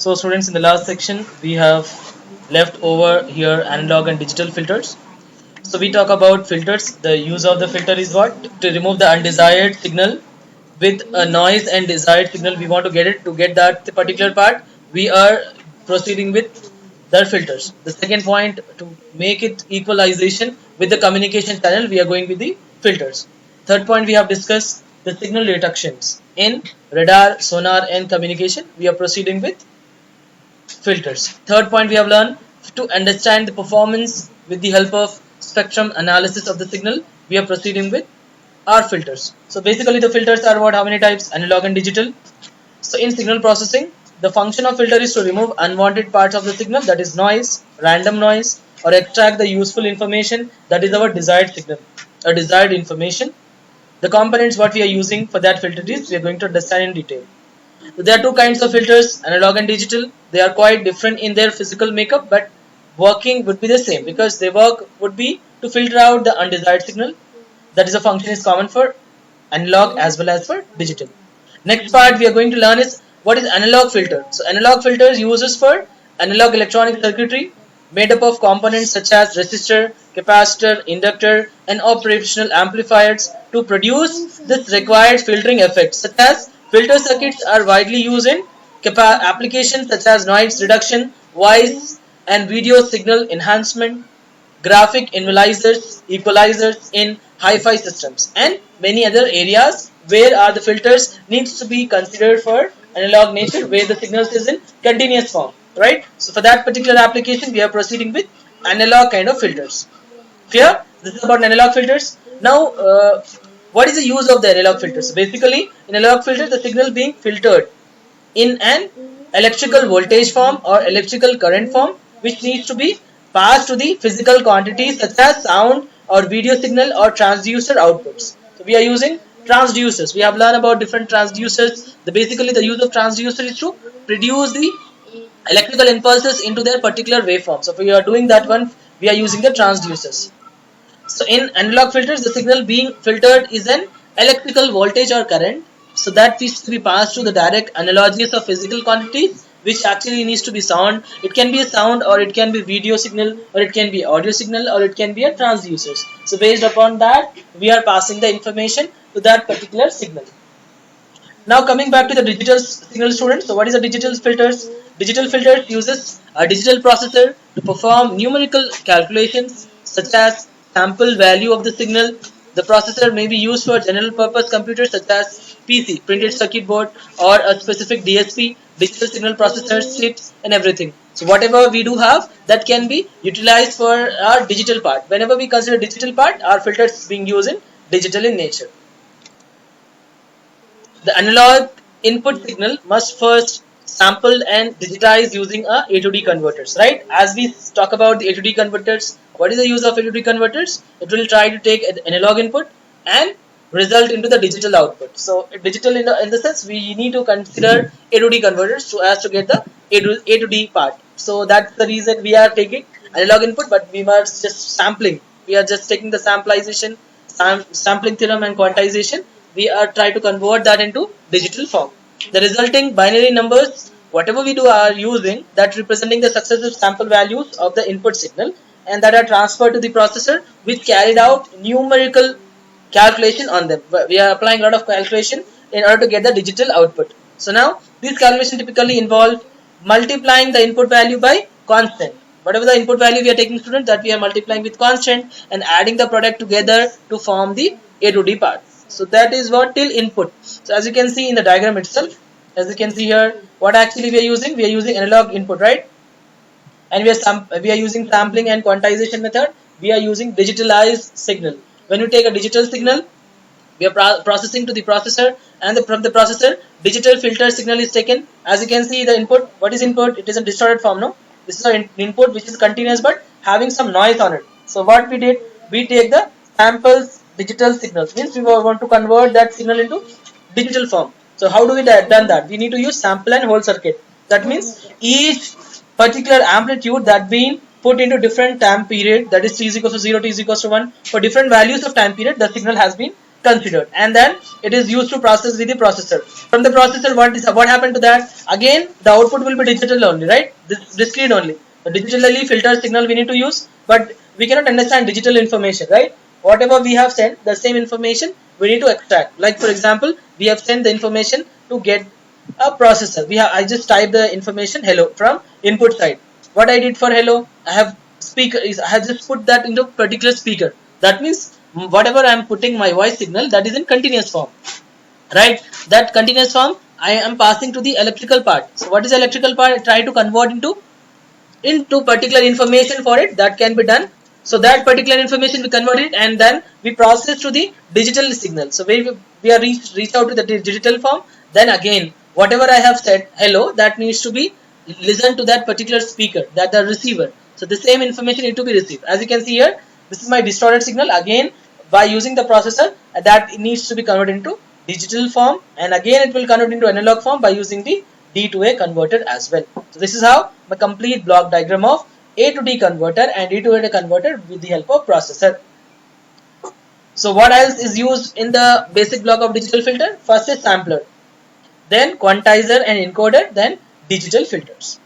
So students, in the last section we have left over here analog and digital filters. So we talk about filters. The use of the filter is what? To remove the undesired signal with a noise and desired signal. We want to get it. To get that particular part, we are proceeding with the filters. The second point, to make it equalization with the communication channel, we are going with the filters. Third point, we have discussed the signal reductions in radar, sonar and communication. We are proceeding with filters. Third point, we have learned to understand the performance with the help of spectrum analysis of the signal. We are proceeding with our filters. So basically the filters are what? How many types? Analog and digital. So in signal processing, the function of filter is to remove unwanted parts of the signal, that is noise, random noise, or extract the useful information, that is our desired signal or desired information. The components what we are using for that filter is we are going to understand in detail. So there are two kinds of filters, analog and digital. They are quite different in their physical makeup, but working would be the same because their work would be to filter out the undesired signal. That is a function is common for analog as well as for digital. Next part we are going to learn is what is analog filter. So analog filter is uses for analog electronic circuitry made up of components such as resistor, capacitor, inductor and operational amplifiers to produce this required filtering effect, such as filter circuits are widely used in applications such as noise reduction, voice and video signal enhancement, graphic equalizers in hi-fi systems and many other areas where are the filters needs to be considered for analog nature, where the signals is in continuous form, right? So for that particular application we are proceeding with analog kind of filters. Clear? This is about analog filters. Now what is the use of the analog filters? So basically in analog filter the signal being filtered in an electrical voltage form or electrical current form, which needs to be passed to the physical quantities such as sound or video signal or transducer outputs. So we are using transducers. We have learned about different transducers. Basically the use of transducer is to produce the electrical impulses into their particular waveform. So if we are doing that one, we are using the transducers. So in analog filters, the signal being filtered is an electrical voltage or current. So that needs to be passed to the direct analogies of physical quantities, which actually needs to be sound. It can be a sound or it can be video signal or it can be audio signal or it can be a transducers. So based upon that, we are passing the information to that particular signal. Now coming back to the digital signal, students. So what is a digital filters? Digital filters uses a digital processor to perform numerical calculations such as sample value of the signal. The processor may be used for general purpose computers such as PC, printed circuit board, or a specific DSP, digital signal processors, chips and everything. So whatever we do have, that can be utilized for our digital part. Whenever we consider digital part, our filters being used in digital in nature. The analog input signal must first sampled and digitized using a to D converters, right? As we talk about the A to D converters, what is the use of A to D converters? It will try to take an analog input and result into the digital output. So digital in the sense we need to consider A to D converters to get the A to D part. So that's the reason we are taking analog input, but we are just sampling. We are just taking the sampling theorem and quantization. We are trying to convert that into digital form. The resulting binary numbers, whatever we do are using, that representing the successive sample values of the input signal and that are transferred to the processor, which carried out numerical calculation on them. We are applying a lot of calculation in order to get the digital output. So now these calculations typically involve multiplying the input value by constant. Whatever the input value we are taking, student, that we are multiplying with constant and adding the product together to form the A to D part. So that is what till input. So as you can see in the diagram itself, as you can see here, what actually we are using? We are using analog input, right? And we are using sampling and quantization method. We are using digitalized signal. When you take a digital signal, we are processing to the processor, and from the processor, digital filter signal is taken. As you can see, the input. What is input? It is a distorted form, no? This is an input which is continuous but having some noise on it. So what we did? We take the samples digital signals, means we want to convert that signal into digital form. So how do we done that? We need to use sample and hold circuit. That means each particular amplitude that being put into different time period, that is t is equals to 0, t is equals to 1, for different values of time period, the signal has been considered, and then it is used to process with the processor. From the processor, what happened to that? Again, the output will be digital only, right? This discrete only. The digitally filtered signal we need to use, but we cannot understand digital information, right? Whatever we have sent, the same information we need to extract. Like for example, we have sent the information to get a processor. I just typed the information hello from input side. What I did for hello, I have just put that into particular speaker. That means whatever I am putting my voice signal, that is in continuous form, right? That continuous form I am passing to the electrical part. So what is the electrical part? I try to convert into particular information for it. That can be done. So that particular information we convert it, and then we process to the digital signal. So we are reach out to the digital form. Then again, whatever I have said hello, that needs to be listened to that particular speaker, that the receiver. So the same information need to be received. As you can see here, this is my distorted signal. Again, by using the processor, that needs to be converted into digital form, and again it will convert into analog form by using the D to A converter as well. So this is how the complete block diagram of A to D converter and D to A converter with the help of processor. So what else is used in the basic block of digital filter? First is sampler, then quantizer and encoder, then digital filters.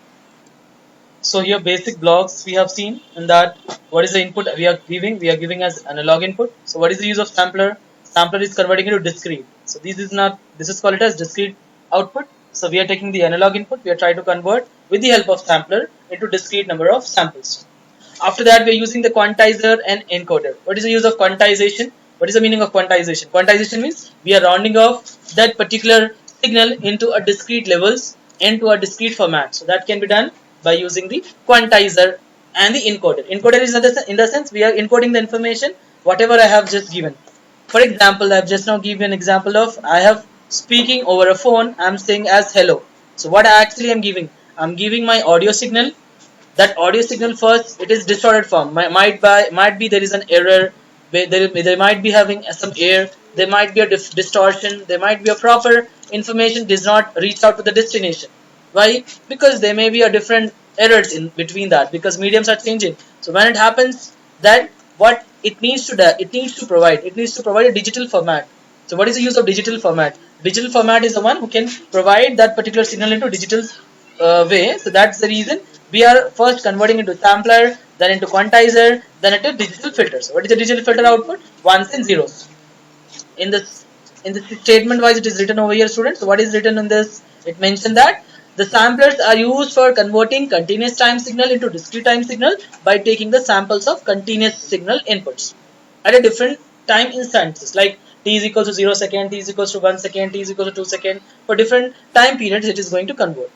So here basic blocks we have seen, in that what is the input we are giving? We are giving as analog input. So what is the use of sampler? Sampler is converting into discrete. So this is called it as discrete output. So we are taking the analog input, we are trying to convert with the help of sampler into discrete number of samples. After that, we are using the quantizer and encoder. What is the use of quantization? What is the meaning of quantization? Quantization means we are rounding off that particular signal into a discrete levels, into a discrete format. So that can be done by using the quantizer and the encoder. Encoder is in the sense we are encoding the information whatever I have just given. For example, I have just now given an example of I have speaking over a phone. I am saying as hello. So what I actually am giving? I am giving my audio signal. That audio signal first, it is distorted form. Might be there is an error. They might be having some error. There might be a distortion. There might be a proper information does not reach out to the destination. Why? Because there may be a different errors in between that, because mediums are changing. So when it happens, that what it needs to do, it needs to provide a digital format. So what is the use of digital format? Digital format is the one who can provide that particular signal into digital way. So that's the reason we are first converting into sampler, then into quantizer, then into digital filter. So what is the digital filter output? Ones and zeros. In this statement wise, it is written over here, students. So what is written in this? It mentioned that the samplers are used for converting continuous time signal into discrete time signal by taking the samples of continuous signal inputs at a different time instances, like t is equal to 0 second, t is equal to 1 second, t is equal to 2 second. For different time periods, it is going to convert.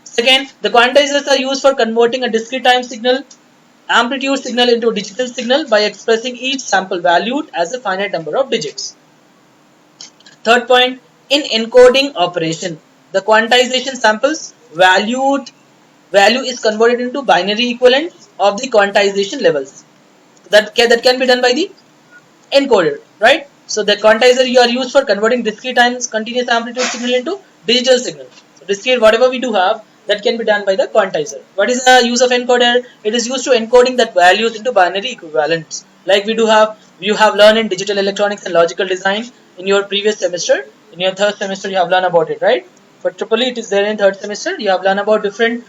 Second, the quantizers are used for converting a discrete time signal amplitude signal into digital signal by expressing each sample valued as a finite number of digits. Third point, in encoding operation, the quantization samples value is converted into binary equivalent of the quantization levels. That can be done by the encoder, right? So the quantizer you are used for converting discrete times continuous amplitude signal into digital signal. So discrete whatever we do have, that can be done by the quantizer. What is the use of encoder? It is used to encoding that values into binary equivalents. Like you have learned in digital electronics and logical design in your previous semester. In your third semester you have learned about it, right? For triple E, it is there in third semester. You have learned about different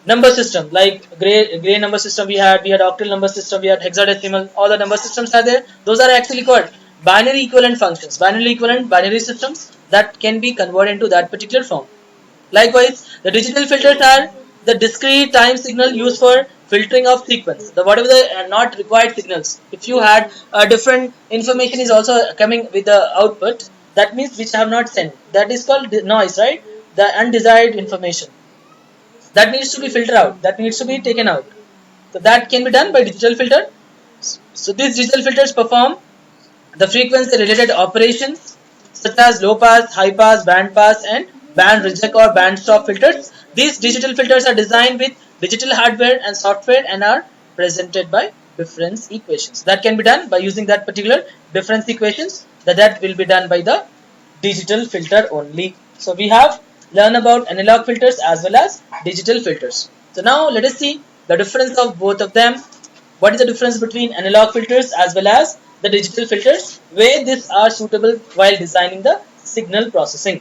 number system, like gray number system we had octal number system, we had hexadecimal. All the number systems are there. Those are actually called binary equivalent functions, binary systems that can be converted into that particular form. Likewise, the digital filters are the discrete time signal used for filtering of sequence. Whatever the not required signals. If you had different information is also coming with the output, that means which have not sent. That is called noise, right? The undesired information. That needs to be filtered out. That needs to be taken out. So that can be done by digital filter. So these digital filters perform the frequency related operations such as low pass, high pass, band pass, and band reject or band stop filters. These digital filters are designed with digital hardware and software and are presented by difference equations. That can be done by using that particular difference equations. That will be done by the digital filter only. So we have learned about analog filters as well as digital filters. So now let us see the difference of both of them. What is the difference between analog filters as well as the digital filters where these are suitable while designing the signal processing.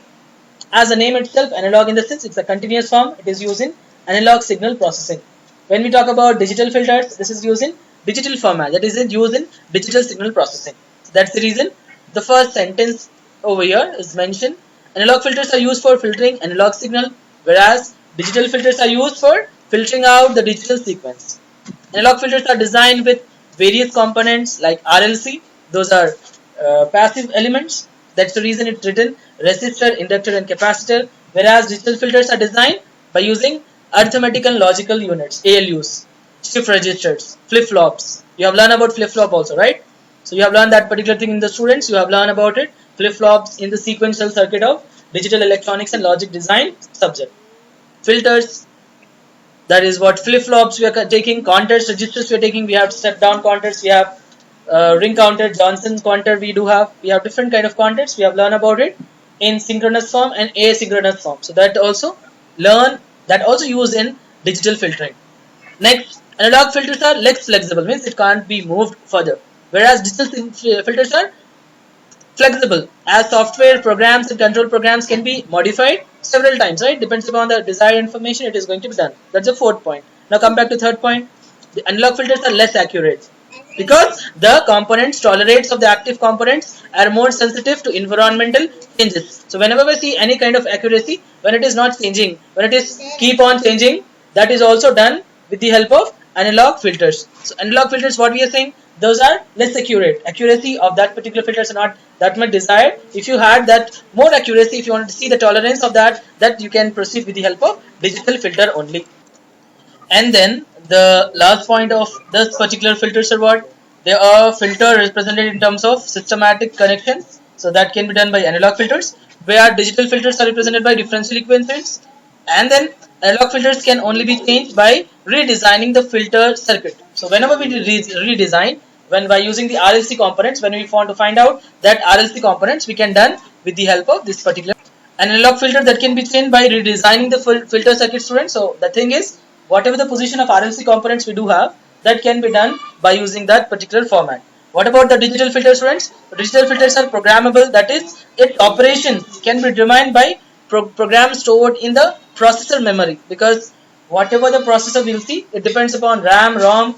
As the name itself, analog in the sense, it's a continuous form. It is used in analog signal processing. When we talk about digital filters, this is used in digital format. That is used in digital signal processing. So that's the reason the first sentence over here is mentioned. Analog filters are used for filtering analog signal, whereas digital filters are used for filtering out the digital sequence. Analog filters are designed with various components like RLC. Those are passive elements. That's the reason it's written resistor, inductor and capacitor. Whereas digital filters are designed by using arithmetic and logical units, ALUs, shift registers, flip-flops. You have learned about flip-flop also, right? So you have learned that particular thing in the students. You have learned about it. Flip-flops in the sequential circuit of digital electronics and logic design subject. Filters, that is what flip-flops we are taking. Counters, registers we are taking. We have step-down counters. We have ring counter, Johnson counter. We have different kind of counters. We have learned about it in synchronous form and asynchronous form. So that also used in digital filtering. Next, analog filters are less flexible, means it can't be moved further. Whereas digital filters are flexible, as software programs and control programs can be modified several times, right? Depends upon the desired information, it is going to be done. That's the fourth point. Now come back to third point. The analog filters are less accurate because the components, tolerates of the active components are more sensitive to environmental changes. So whenever we see any kind of accuracy, when it is not changing, when it is keep on changing, that is also done with the help of analog filters. So analog filters, what we are saying, those are less accurate. Accuracy of that particular filters are not that much desired. If you had that more accuracy, if you want to see the tolerance of that you can proceed with the help of digital filter only. And then the last point of this particular filters are what? They are filter represented in terms of systematic connections. So that can be done by analog filters, where digital filters are represented by differential equations. And then analog filters can only be changed by redesigning the filter circuit. So whenever we redesign, when by using the RLC components, when we want to find out that RLC components, we can done with the help of this particular analog filter that can be changed by redesigning the filter circuit, students. So the thing is, whatever the position of RLC components we do have, that can be done by using that particular format. What about the digital filters, students? Digital filters are programmable, that is, its operations can be determined by programs stored in the processor memory, because whatever the processor will see, it depends upon RAM, ROM,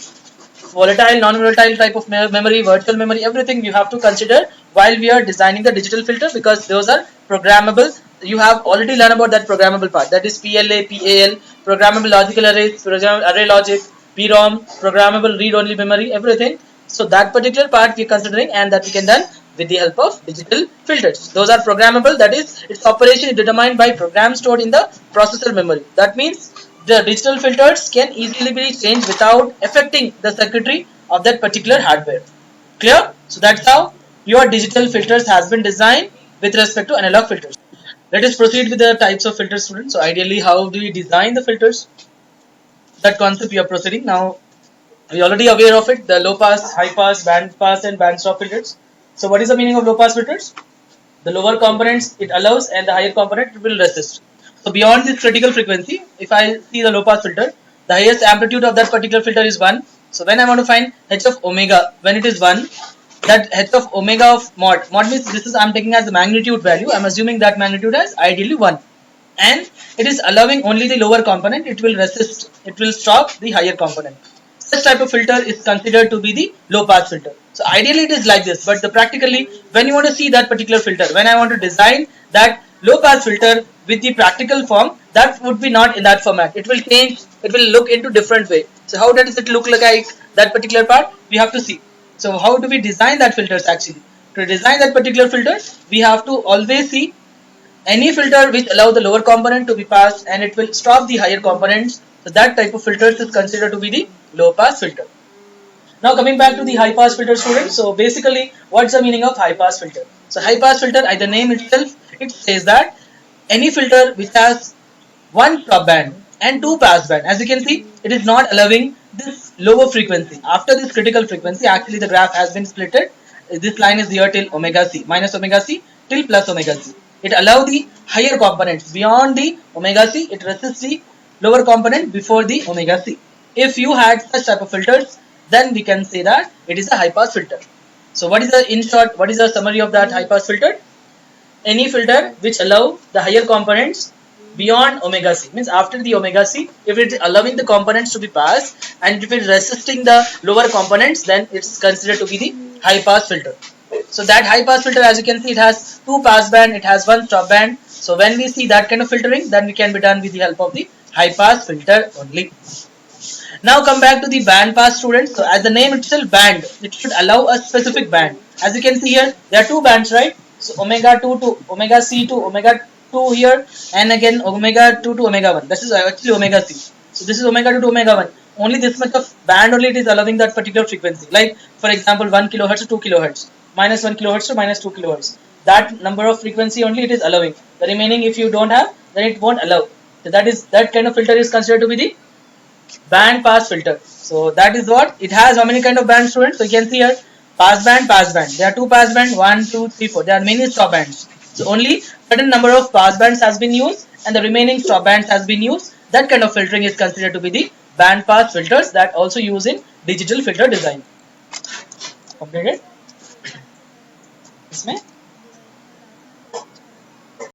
volatile, non-volatile type of memory, virtual memory, everything you have to consider while we are designing the digital filter, because those are programmable. You have already learned about that programmable part, that is PLA, PAL, programmable logical arrays, array logic, PROM, programmable read-only memory, everything. So that particular part we are considering, and that we can done with the help of digital filters. Those are programmable, that is, its operation is determined by programs stored in the processor memory. That means the digital filters can easily be changed without affecting the circuitry of that particular hardware. Clear? So that's how your digital filters has been designed with respect to analog filters. Let us proceed with the types of filters, students. So ideally, how do we design the filters? That concept we are proceeding now. We are already aware of it, the low pass, high pass, band pass and band stop filters. So what is the meaning of low pass filters? The lower components it allows and the higher component it will resist. So beyond this critical frequency, if I see the low pass filter, the highest amplitude of that particular filter is 1. So when I want to find h of omega, when it is 1, that h of omega of mod means this is I am taking as the magnitude value. I am assuming that magnitude as ideally 1. And it is allowing only the lower component, it will resist, it will stop the higher component. Such type of filter is considered to be the low pass filter. So ideally it is like this, but practically when you want to see that particular filter, when I want to design that low pass filter with the practical form, that would be not in that format. It will change, it will look into different way. So how does it look like that particular part? We have to see. So how do we design that filters actually? To design that particular filter, we have to always see any filter which allow the lower component to be passed and it will stop the higher components. So that type of filters is considered to be the low pass filter. Now coming back to the high pass filter, students. So basically, what's the meaning of high pass filter? So high pass filter, the name itself, it says that any filter which has one stop band and two pass band. As you can see, it is not allowing this lower frequency. After this critical frequency, actually the graph has been splitted. This line is here till omega c, minus omega c till plus omega c. It allows the higher components. Beyond the omega c, it resists the lower component before the omega c. If you had such type of filters, then we can say that it is a high pass filter. So what is the, in short, what is the summary of that high pass filter? Any filter which allow the higher components beyond omega c, means after the omega c, if it is allowing the components to be passed and if it is resisting the lower components, then it's considered to be the high pass filter. So that high pass filter, as you can see, it has two pass band, it has one stop band. So when we see that kind of filtering, then we can be done with the help of the high pass filter only. Now come back to the band pass, students. So as the name itself, band, it should allow a specific band. As you can see here, there are two bands, right? So omega 2 to omega c to omega 2 here, and again omega 2 to omega 1. This is actually omega c. So this is omega 2 to omega 1. Only this much of band only it is allowing that particular frequency. Like for example, 1 kilohertz to 2 kilohertz, minus 1 kilohertz to minus 2 kilohertz. That number of frequency only it is allowing. The remaining, if you don't have, then it won't allow. So that kind of filter is considered to be the band pass filter. So that is what it has. How many kind of bands, students? So you can see here, pass band, pass band. There are two pass band, 1, 2, 3, 4. There are many stop bands. So only certain number of pass bands has been used and the remaining stop bands has been used. That kind of filtering is considered to be the band pass filters that also use in digital filter design. Completed? इसमें